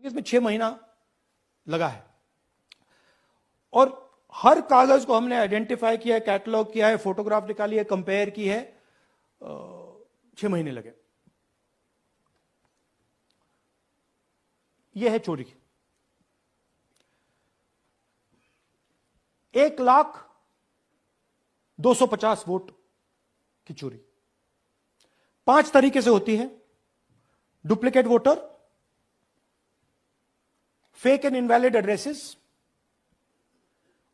इसमें 6 महीना लगा है और हर कागज को हमने आइडेंटिफाई किया है, कैटलॉग किया है, फोटोग्राफ निकाली है, कंपेयर की है, 6 महीने लगे। यह है चोरी। 1,02,50 वोट की चोरी 5 तरीके से होती है। Duplicate voter, fake and invalid addresses,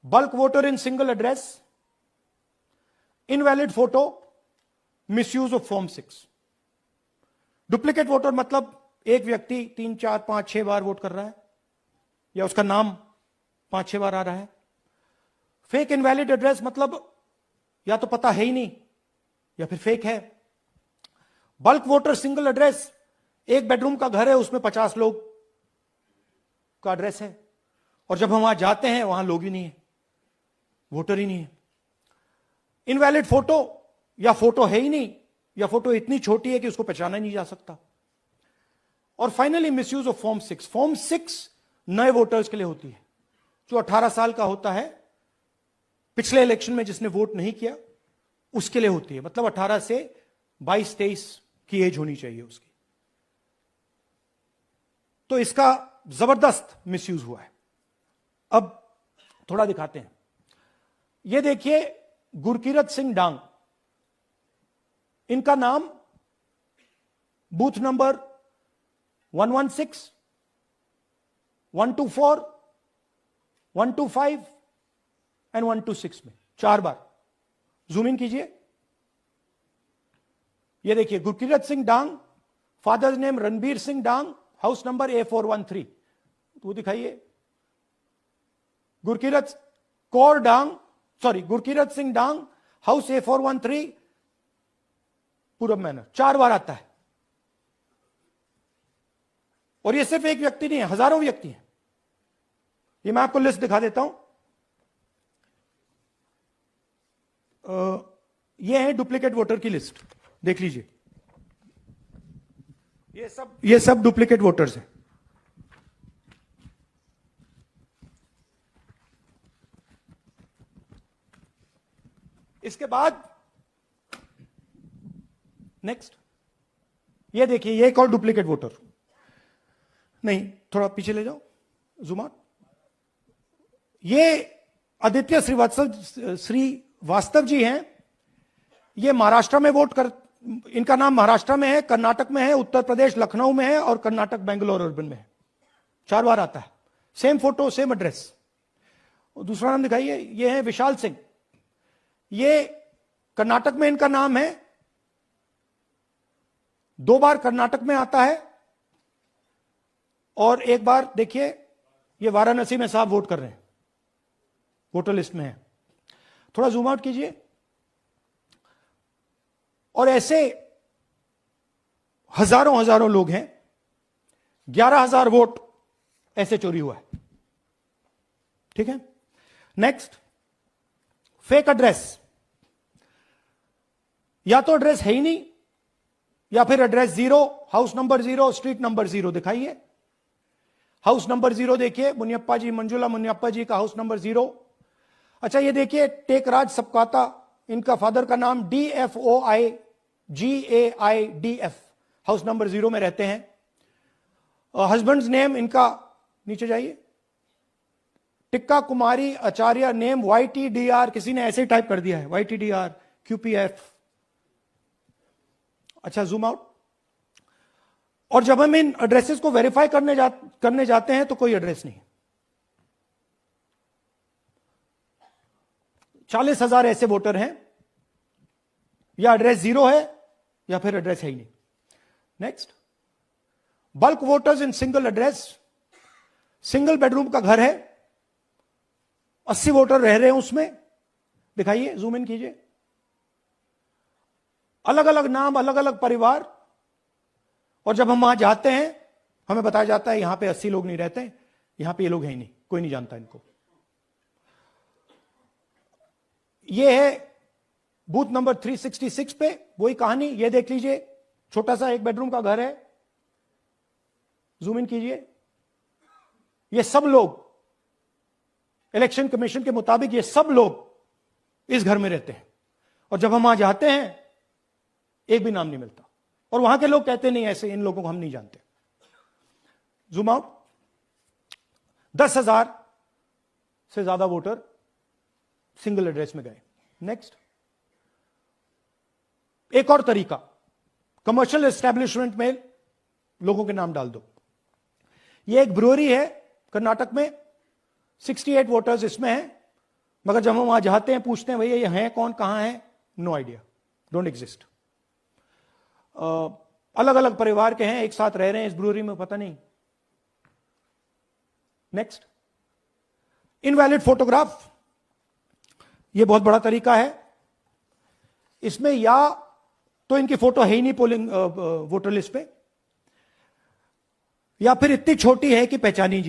bulk voter in single address, invalid photo, misuse of form 6। Duplicate voter मतलब एक व्यक्ति 3, 4, 5, 6 बार वोट कर रहा है या उसका नाम 5-6 बार आ रहा है। फेक इनवैलिड एड्रेस मतलब या तो पता है ही नहीं या फिर फेक है। बल्क वोटर सिंगल एड्रेस, एक बेडरूम का घर है, उसमें 50 लोग का एड्रेस है और जब हम वहां जाते हैं वहां लोग ही नहीं है, वोटर ही नहीं है। इनवैलिड फोटो, या फोटो है ही नहीं या फोटो इतनी छोटी है कि उसको पहचाना नहीं जा सकता। और finally misuse of form 6। Form 6 नए वोटर्स के लिए होती है, जो 18 साल का होता है, पिछले इलेक्शन में जिसने वोट नहीं किया उसके लिए होती है। मतलब 18 से 22-23 की एज होनी चाहिए उसकी। तो इसका जबरदस्त मिसयूज हुआ है। अब थोड़ा दिखाते हैं। यह देखिए गुरकीरत सिंह डांग, इनका नाम बूथ नंबर 116, 124, 125 एंड 126 में 4 बार। जूम इन कीजिए। यह देखिए गुरकीरत सिंह डांग, फादर्स नेम रणबीर सिंह डांग, हाउस नंबर A413। वो दिखाइए। गुरकीरत कौर डांग, सॉरी गुरकीरत सिंह डांग, हाउस A413, पूरब मैनर। 4 बार आता है। और ये सिर्फ एक व्यक्ति नहीं है, हजारों व्यक्ति हैं। ये मैं आपको लिस्ट दिखा देता हूं। ये है डुप्लीकेट वोटर की लिस्ट, देख लीजिए। ये सब डुप्लीकेट वोटर्स हैं। इसके बाद नेक्स्ट, ये देखिए, ये एक और डुप्लीकेट वोटर। नहीं, थोड़ा पीछे ले जाओ, जूम आउट। ये आदित्य श्रीवास्तव जी हैं। ये महाराष्ट्र में वोट कर, इनका नाम महाराष्ट्र में है, कर्नाटक में है, उत्तर प्रदेश लखनऊ में है और कर्नाटक बेंगलोर अर्बन में है। 4 बार आता है। Same photo, same address. दूसरा नाम दिखाइए। ये है विशाल सिंह। ये कर्नाटक में इनका नाम है, 2 बार कर्नाटक में आता है और 1 बार देखिए ये वाराणसी में साहब वोट कर रहे हैं, वोटर लिस्ट में है। थोड़ा जूम आउट कीजिए। और ऐसे हजारों लोग हैं। 11,000 वोट ऐसे चोरी हुआ है। ठीक है। Next, fake address. या तो एड्रेस है ही नहीं या फिर address 0, house number 0, street number 0। दिखाइए हाउस नंबर 0, देखिए मुनियप्पा जी, मंजुला मुनियप्पा जी का हाउस नंबर 0। अच्छा, ये देखिए टेकराज सबकाता, इनका फादर का नाम DFOIGAIDF, हाउस नंबर 0 में रहते हैं। हस्बैंड्स नेम इनका, नीचे जाइए, टिक्का कुमारी आचार्य, नेम YTDR, किसी ने ऐसे ही टाइप कर दिया है, YTDR QPF। अच्छा, जूम आउट। और जब हम इन एड्रेसेस को वेरीफाई करने जाते हैं तो कोई एड्रेस नहीं। 40,000 ऐसे वोटर हैं, या एड्रेस 0 है या फिर एड्रेस है ही नहीं। Next, bulk voters in single address. Single bedroom का घर है, 80 वोटर रह रहे हैं उसमें। दिखाइए, जूम इन कीजिए। अलग अलग नाम, अलग अलग परिवार। और जब हम वहां जाते हैं हमें बताया जाता है यहां पे 80 लोग नहीं रहते, यहां पे ये लोग हैं ही नहीं, कोई नहीं जानता इनको। ये है बूथ नंबर 366 पे वही कहानी। ये देख लीजिए, छोटा सा एक बेडरूम का घर है। जूम इन कीजिए। ये सब लोग, इलेक्शन कमीशन के मुताबिक ये सब लोग इस घर में रहते हैं, और जब हम वहां जाते हैं एक भी नाम नहीं मिलता, और वहां के लोग कहते नहीं ऐसे, इन लोगों को हम नहीं जानते। Zoom out. 10,000 से ज्यादा वोटर सिंगल एड्रेस में गए। नेक्स्ट, एक और तरीका, कमर्शियल एस्टेब्लिशमेंट में लोगों के नाम डाल दो। ये एक ब्रूअरी है कर्नाटक में, 68 वोटर्स इसमें हैं, मगर जब हम वहां जाते हैं पूछते हैं भैया ये हैं कौन, कहां है, नो आइडिया, डोंट एग्जिस्ट। अलग अलग परिवार के हैं, एक साथ रह रहे हैं इस ब्रूअरी में, पता नहीं। नेक्स्ट, इनवैलिड फोटोग्राफ, यह बहुत बड़ा तरीका है। इसमें या तो इनकी फोटो है ही नहीं पोलिंग वोटर लिस्ट पे, या फिर इतनी छोटी है कि पहचानी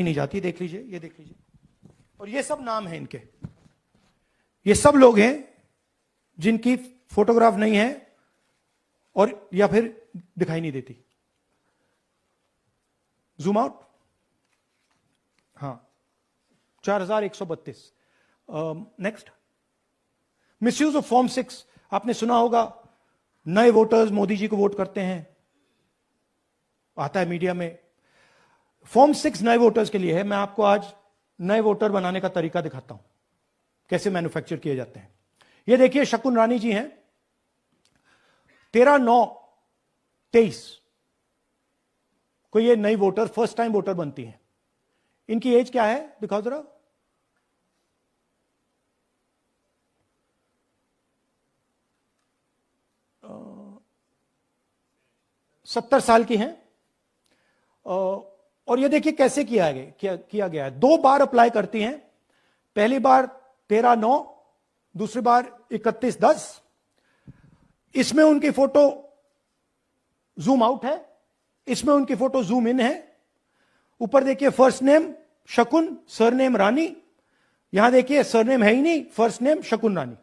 नहीं जाती। देख लीजिए, ये देख लीजिए, और ये सब नाम है इनके, ये सब लोग हैं जिनकी फोटोग्राफ नहीं है और या फिर दिखाई नहीं देती। Zoom out. हां, 4132। Next, misuse of form 6। आपने सुना होगा, नए वोटर्स मोदी जी को वोट करते हैं, आता है मीडिया में। फॉर्म 6 नए वोटर्स के लिए है। मैं आपको आज नए वोटर बनाने का तरीका दिखाता हूं, कैसे मैन्युफैक्चर किए जाते हैं। ये देखिए, शकुन रानी जी हैं, 13/9/23 को ये नई वोटर, फर्स्ट टाइम वोटर बनती हैं। इनकी एज क्या है, दिखाओ जरा। अ, 70 साल की हैं। और ये देखिए कैसे किया गया है। 2 बार अप्लाई करती हैं, पहली बार 13/9, दूसरी बार 31/10। इसमें उनकी फोटो जूम आउट है, इसमें उनकी फोटो जूम इन है। ऊपर देखिए फर्स्ट नेम शकुन, सरनेम रानी। यहां देखिए सरनेम है ही नहीं, फर्स्ट नेम शकुन रानी।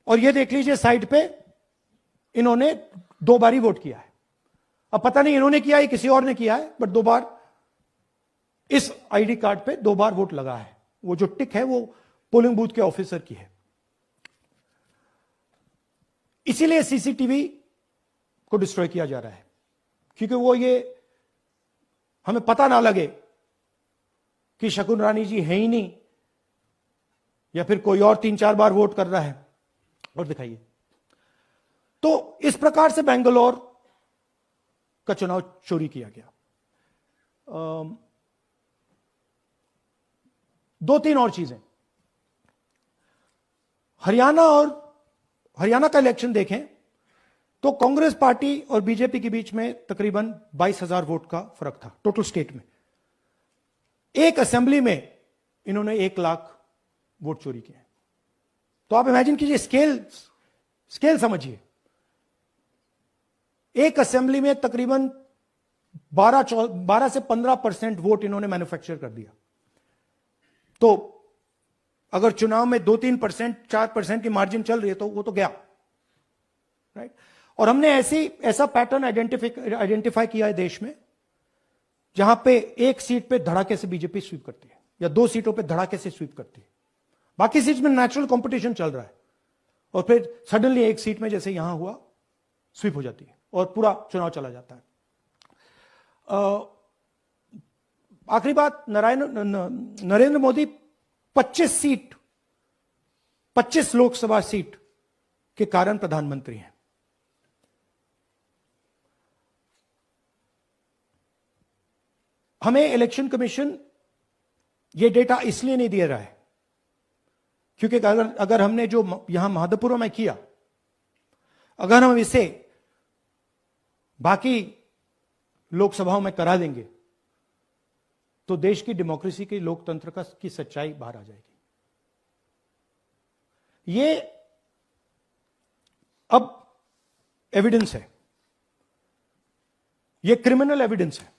और ये देख लीजिए साइड पे, इन्होंने 2 बार ही वोट किया है। अब पता नहीं इन्होंने किया है किसी और ने किया है, बट 2 बार इस आईडी कार्ड पे 2 बार वोट लगा है। वो जो टिक है वो पोलिंग बूथ के ऑफिसर की है। इसीलिए सीसीटीवी को डिस्ट्रॉय किया जा रहा है, क्योंकि वो ये हमें पता ना लगे कि शकुन रानी जी है ही नहीं, या फिर कोई और 3-4 बार वोट कर रहा है। और दिखाइए। तो इस प्रकार से बेंगलोर का चुनाव चोरी किया गया। 2-3 और चीजें। हरियाणा का इलेक्शन देखें तो कांग्रेस पार्टी और बीजेपी के बीच में तकरीबन 22,000 वोट का फर्क था टोटल स्टेट में। एक असेंबली में इन्होंने 1 लाख वोट चोरी किए। तो आप इमेजिन कीजिए, स्केल समझिए। एक असेंबली में तकरीबन 12 से 15% वोट इन्होंने मैन्युफैक्चर कर दिया। तो अगर चुनाव में 2-3%, 4% की मार्जिन चल रही है तो वो तो गया, राइट। और हमने ऐसा पैटर्न आइडेंटिफाई किया है देश में, जहां पे एक सीट पे धड़ाके से बीजेपी स्वीप करती है, या 2 सीटों पे धड़ाके से स्वीप करती है। बाकी सीट में नेचुरल कंपटीशन चल रहा है, और फिर सडनली एक सीट में जैसे यहां हुआ स्वीप हो जाती है और पूरा चुनाव चला जाता है। आखिरी बात, नरेंद्र मोदी 25 लोकसभा सीट के कारण प्रधानमंत्री हैं। हमें इलेक्शन कमीशन ये डेटा इसलिए नहीं दे रहा है क्योंकि अगर हमने जो यहां महादपुरम में किया, अगर हम इसे बाकी लोकसभाओं में करा देंगे तो देश की डेमोक्रेसी की, लोकतंत्र की सच्चाई बाहर आ जाएगी। ये अब एविडेंस है, ये क्रिमिनल एविडेंस है,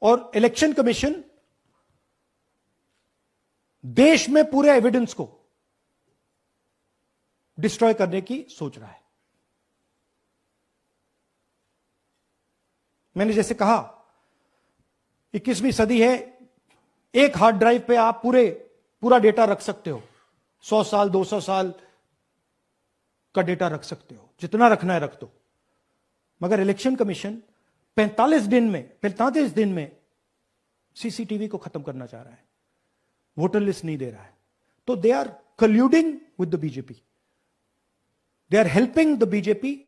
और इलेक्शन कमीशन देश में पूरे एविडेंस को डिस्ट्रॉय करने की सोच रहा है। मैंने जैसे कहा 21वीं सदी है, एक हार्ड ड्राइव पे आप पूरा डेटा रख सकते हो, 100 साल 200 साल का डेटा रख सकते हो, जितना रखना है रख दो। मगर इलेक्शन कमीशन 45 दिन में सीसीटीवी को खत्म करना चाह रहा है, वोटर लिस्ट नहीं दे रहा है। तो they are colluding with the BJP, they are helping the BJP